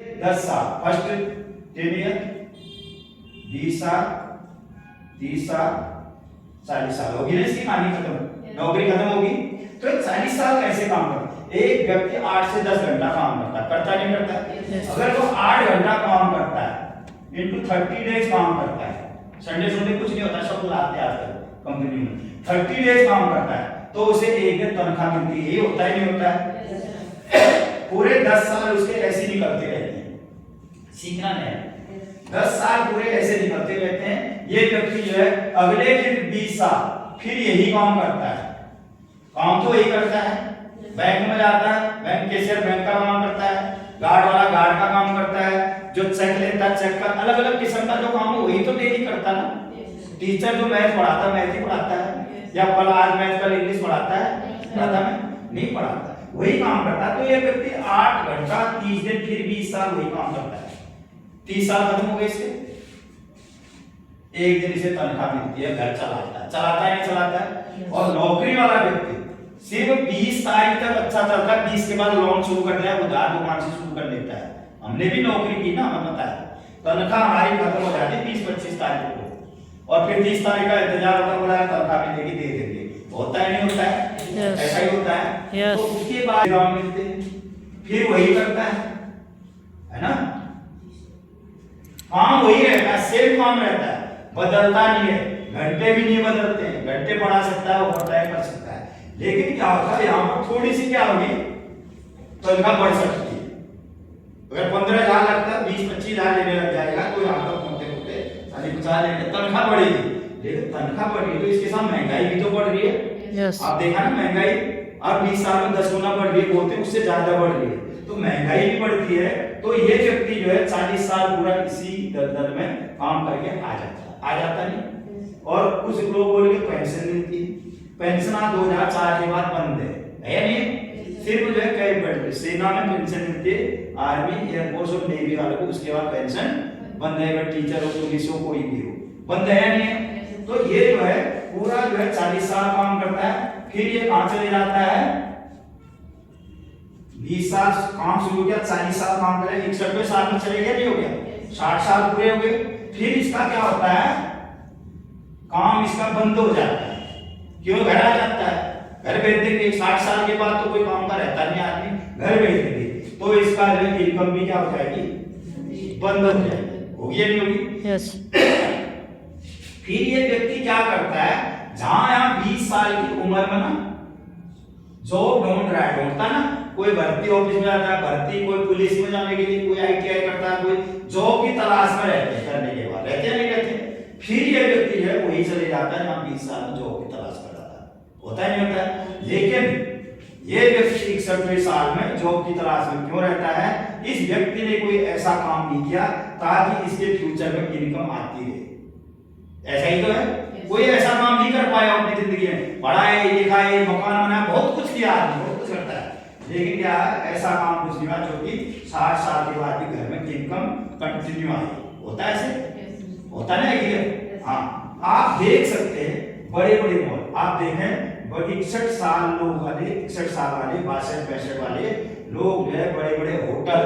10 साल first 10 year, 20 साल, 30 साल, 40 साल होगी ना इसकी कहानी खत्म, नौकरी खत्म होगी। तो 40 साल कैसे काम करता है? एक व्यक्ति 8 से 10 घंटा काम करता नहीं करता? अगर वो 8 घंटा काम करता है इंटू 30 डेज काम करता है, संडे कुछ नहीं होता, सब बुलाते हैं आजकल कंपनी में, 30 डेज काम करता है तो उसे एक दिन तनख्वाह मिलती है। ये होता ही नहीं होता है? पूरे 10 साल उसके ऐसे निकलते रहते हैं, सीखना नहीं है। 10 साल पूरे ऐसे निकलते रहते हैं। ये व्यक्ति जो है अगले फिर 20 साल फिर यही काम करता है। काम तो वही करता है, बैंक में जाता है, बैंक कैशियर बैंक का काम करता है, गार्ड वाला गार्ड का काम करता है, जो चेक लेता है चेक का, अलग अलग किस्म का जो काम है वही तो डेली करता है। टीचर जो मैथ पढ़ाता है मैथ ही पढ़ाता है, या कल आज मैथ कल इंग्लिश पढ़ाता है, नहीं पढ़ाता, वही काम करता है। तो ये व्यक्ति 8 घंटा 30 दिन फिर 20 साल वही काम करता है। 30 साल खत्म हो गए इसके, एक दिन इसे तनख्वाह मिलती है, घर चलाता है नहीं चलाता है। और नौकरी वाला व्यक्ति सिर्फ 20 तारीख तक अच्छा चलता है, 20 के बाद लोन शुरू कर दिया, उधार दुकान से शुरू कर लेता है। हमने भी नौकरी की ना, हमें पता है। तनख्वाह हमारी खत्म हो जाती है 20-25 तारीख को, और फिर 30 तारीख का इंतजार होता है, बोला तनख्वाह मिलेगी दे देंगे, होता है नहीं होता है? ऐसा ही होता है। तो उसके बाद काम मिलते हैं, फिर वही करता है ना? काम वही रहता है, सेम काम रहता है, बदलता नहीं है, घंटे भी नहीं बदलते हैं, घंटे बढ़ा सकता है, ओवरटाइम कर सकता है। लेकिन क्या होता है यहाँ पर थोड़ी सी क्या होगी, तनख्वाह बढ़ सकती है। अगर 15,000 लगता है 20-25,000 लेने लग जाएगा तो यहाँ पर होते 50 लेने तनख्वाह बढ़ेगी। लेकिन तनख्वाह बढ़ रही है तो इसके साथ महंगाई भी तो बढ़ रही है। आप देखा ना महंगाई अब 20 साल में 10 गुना बढ़ रही है, बोलते उससे ज्यादा बढ़ रही है, तो महंगाई भी बढ़ती है। तो ये व्यक्ति जो है 40 साल पूरा इसी दर में काम करके आ जाता नहीं। और कुछ लोग बोलेंगे पेंशन मिलती है, पेंशन 2004 के बाद बंद है या नहीं? सिर्फ जो है कई सेना में पेंशन मिलती है, आर्मी एयरफोर्स और नेवी वालों को, उसके बाद पेंशन बंद है। अगर टीचर हो पुलिस हो कोई भी हो, बंद है या नहीं है? तो ये जो है पूरा जो है 40 साल काम करता है, फिर ये कहां चले जाता है? 20 साल काम शुरू किया, 40 साल काम करे, 61वें साल में चले गया, नहीं हो गया, 60 साल पूरे हो गए। फिर इसका क्या होता है, काम इसका बंद हो जाता है। क्यों? घर आ जाता है, घर भेज देंगे। 60 साल के बाद तो कोई काम का रहता नहीं आदमी, घर भेज देंगे, तो इसका जो इनकम भी क्या हो जाएगी, बंद हो जाएगी। होगी या नहीं होगी? यस। फिर ये व्यक्ति क्या करता है, जहां यहाँ 20 साल की उम्र में ना जॉब ढूंढ रहा है, ढूंढता ना, कोई भर्ती ऑफिस में जाता है, भर्ती, कोई पुलिस में जाने के लिए, कोई ITI करता है, कोई जॉब की तलाश में रहते हैं, करने के बाद रहते हैं नहीं रहते? फिर ये व्यक्ति है वही चले जाता है जहां 20 साल में जॉब की तलाश कर रहा था, होता है नहीं होता है? लेकिन ये व्यक्ति 61वें साल में जॉब की तलाश में क्यों रहता है? इस व्यक्ति ने कोई ऐसा काम नहीं किया ताकि इसके फ्यूचर में इनकम आती रहे। ऐसा ही तो है, कोई ऐसा काम नहीं कर पाया अपनी जिंदगी में, पढ़ाए लिखाए मकान बनाया, बहुत कुछ किया आदमी, बहुत कुछ करता है, लेकिन क्या ऐसा काम कुछ नहीं हुआ जो कि 60 साल के बाद भी घर में इनकम कंटिन्यू आई। होता है ऐसे? होता है ना? हाँ, आप देख सकते हैं बड़े बड़े मॉल, आप देखें 61 साल लोग वाले, 61 साल वाले, 62-65 वाले लोग जो है बड़े बड़े होटल,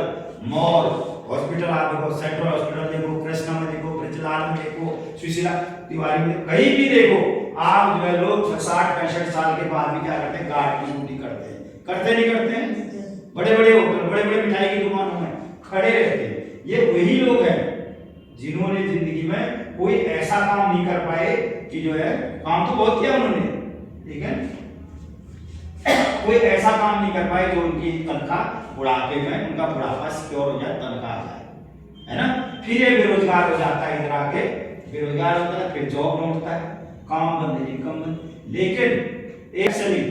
मॉल, हॉस्पिटल, आप देखो सेंट्रल हॉस्पिटल देखो, कृष्णा में देखो, ब्रजलाल में देखो, सुशीला तिवारी में, कहीं भी देखो आप जो है लोग 60-65 साल के बाद भी क्या करते हैं, गार्ड की ड्यूटी करते हैं, करते नहीं करते हैं? बड़े बड़े होटल, बड़े बड़े मिठाई की दुकानों में खड़े रहते हैं। ये वही लोग हैं जिन्होंने जिंदगी में कोई ऐसा काम नहीं कर पाए कि जो है, काम तो बहुत किया उन्होंने, ठीक है, कोई ऐसा काम नहीं कर पाए जो उनकी तनख्वाह बुढ़ापे में, उनका बुढ़ापा सिक्योर हो जाए, तनख्वाह आ जाए, है ना? फिर ये बेरोजगार हो जाता है, इधर आके बेरोजगार होता है, फिर जॉब ढूंढता है, काम बंद, इनकम बंद। लेकिन एक सेलिंग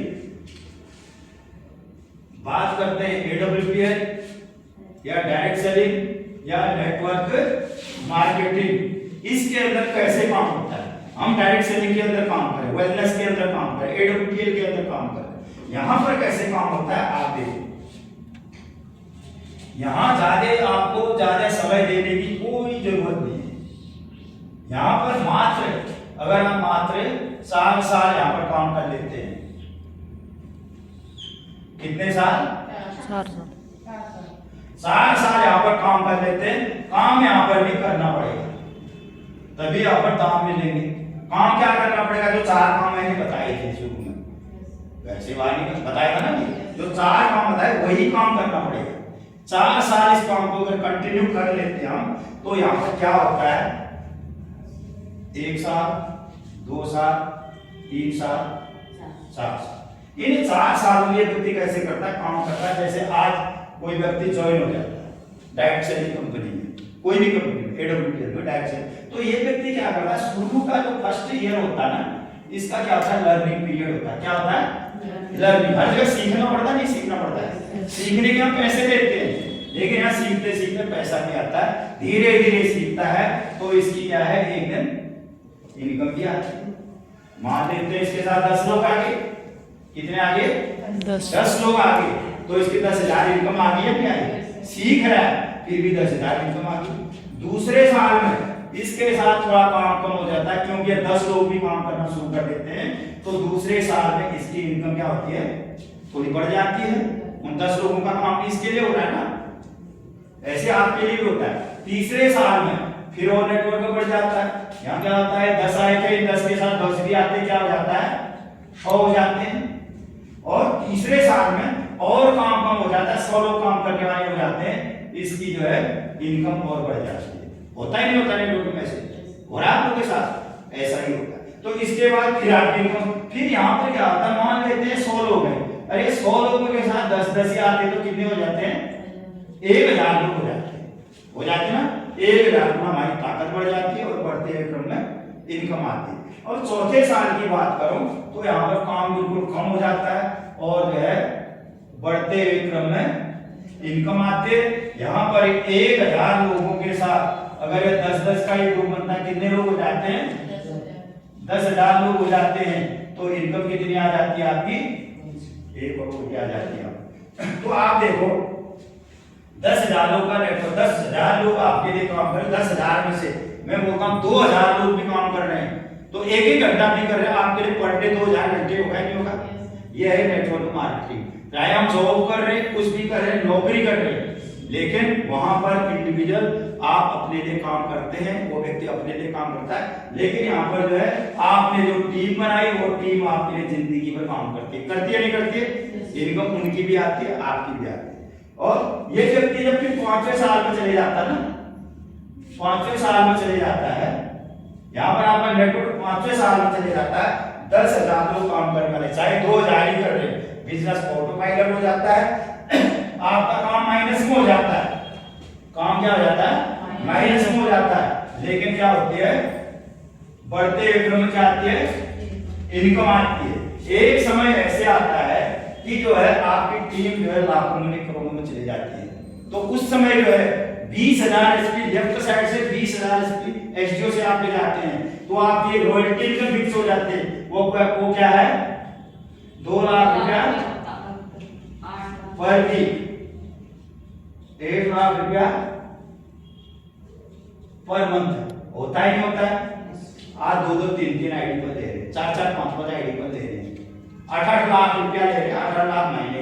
बात करते हैं AWPI या डायरेक्ट सेलिंग या नेटवर्क मार्केटिंग, इसके अंदर कैसे काम होता है? हम डायरेक्ट सेलिंग के अंदर काम करें, वेलनेस के अंदर काम करें, AWPL के अंदर काम करें, यहां पर कैसे काम होता है आप देखिए। यहां आपको ज्यादा समय देने की कोई जरूरत नहीं है। यहां पर मात्र, अगर हम मात्र 4 साल यहां पर काम कर लेते हैं, कितने साल? 4 साल। 4 साल यहाँ पर काम कर लेते हैं, काम यहाँ पर भी करना पड़ेगा, तभी यहाँ पर दाम मिलेंगे। काम क्या करना पड़ेगा? जो 4 काम मैंने बताए थे शुरू में, वैसे वाली बताया था ना, जो 4 काम बताए वही काम करना पड़ेगा। 4 साल इस काम को अगर कंटिन्यू कर लेते हैं हम, तो यहाँ पर क्या होता है, 1 साल, 2 साल, 3 साल, 4 साल। इन 4 साल में ये व्यक्ति कैसे करता है, काम करता है। जैसे आज कोई व्यक्ति ज्वाइन हो जाता है डायरेक्ट सेलिंग कंपनी में, कोई भी कंपनी में, एडब्ल्यूटीएल में डायरेक्ट सेलिंग, तो ये व्यक्ति क्या करता है, शुरू का जो फर्स्ट ईयर होता है ना, इसका क्या होता है, लर्निंग पीरियड होता है। क्या होता है? लर्निंग। हर जगह सीखना पड़ता है, नहीं सीखना पड़ता है, सीखने के हम पैसे देते हैं, लेकिन यहाँ सीखते सीखते पैसा नहीं आता है, धीरे धीरे सीखता है, तो इसकी क्या है, एक दिन इनकम भी आती है। मान लेते हैं इसके साथ 10 लोग आगे, कितने आगे, 10 लोग आगे, तो इसके 10,000 इनकम आ गई है, नहीं आई? सीख रहा है, फिर भी 10,000 इनकम आ गई। दूसरे साल में इसके साथ थोड़ा काम कम हो जाता है, क्योंकि 10 लोग भी काम करना शुरू कर देते हैं, तो दूसरे साल में इसकी इनकम क्या होती है, थोड़ी बढ़ जाती है। उन 10 लोगों का काम इसके लिए हो रहा है ना, ऐसे आपके लिए भी होता है। तीसरे साल में फिर और नेटवर्क बढ़ जाता है। यहाँ क्या होता है, 10 आए थे, 10 के साथ 10 भी आते, क्या हो जाता है, 100 हो जाते हैं। और तीसरे साल में और काम कम हो जाता है, 100 लोग काम करने वाले हो जाते हैं, इसकी जो है इनकम और बढ़ जाती है। होता ही नहीं होता नेटवर्क में, से हो रहा है आप लोगों के साथ, ऐसा ही होता है। तो इसके बाद फिर आपकी इनकम, फिर यहाँ पर क्या होता है, मान लेते हैं 100 लोग हैं, अरे 100 लोगों के साथ 10 ही आते तो कितने हो जाते हैं, 1000 लोग हो जाते हैं, हो जाते हैं ना। 1000 गुना हमारी ताकत बढ़ जाती है और बढ़ते हुए क्रम में इनकम आती है। और चौथे साल की बात करूं तो यहाँ पर काम बिल्कुल कम हो जाता है और जो है बढ़ते हुए क्रम में इनकम आते। यहाँ पर 1000 लोगों के साथ अगर 10-10 का एक ग्रुप बनता है, कितने लोग हो जाते हैं, 10,000 लोग हो जाते हैं, तो इनकम कितनी आ जाती है आपकी, 1 करोड़ की आ जाती है। तो आप देखो 10,000 लोग का नेटवर्क, 10,000 लोग आपके लिए काम कर रहे हैं, 10,000 में से मैं बोलता हूँ 2,000 लोग भी काम कर रहे हैं, तो 1-1 घंटा भी कर रहे हैं, आपके लिए पर डे 2,000 घंटे होगा नहीं होगा? ये है नेटवर्क मार्केटिंग। चाहे हम जॉब कर रहे हैं, कुछ भी कर रहे हैं, नौकरी कर रहे हैं, लेकिन वहां पर इंडिविजुअल आप अपने लिए काम करते हैं, वो व्यक्ति अपने लिए काम करता है, लेकिन यहाँ पर जो है आपने जो टीम बनाई, वो टीम आपके लिए जिंदगी भर काम करती है नहीं करती है? इनकम उनकी भी आती है, आपकी भी आती है। और ये व्यक्ति जब फिर 5वें साल में चले जाता है ना, 5वें साल में चले जाता है, यहाँ पर आपका नेटवर्क 5वें साल में चले जाता है, 10,000 लोग काम करने वाले, चाहे 2,000 ही कर रहे हैं, बिजनेस ऑटो पायलट हो जाता है, आपका काम माइनस में हो जाता है, काम क्या हो जाता है, माइनस में हो जाता है, लेकिन क्या होती है, बढ़ते क्रम में क्या आती है, इनकम आती है। एक समय ऐसे आता है कि जो है आपकी टीम जो है लाखों में करोड़ों में चली जाती है, तो उस समय जो है 20,000 एसपी लेफ्ट साइड से 20,000 एसपी एसडीओ से आप ले जाते हैं, तो आपकी रॉयल्टी इनकम फिक्स हो जाती है। वो क्या है, 2 लाख रुपया पर वीक, 1 लाख रुपया पर मंथ। होता ही नहीं होता है? आज 2-2, 3-3 आईडी पर दे रहे हैं, 4-4, 5-5 आईडी पर दे रहे हैं, 8-8 लाख रुपया ले रहे हैं, 18 लाख महीने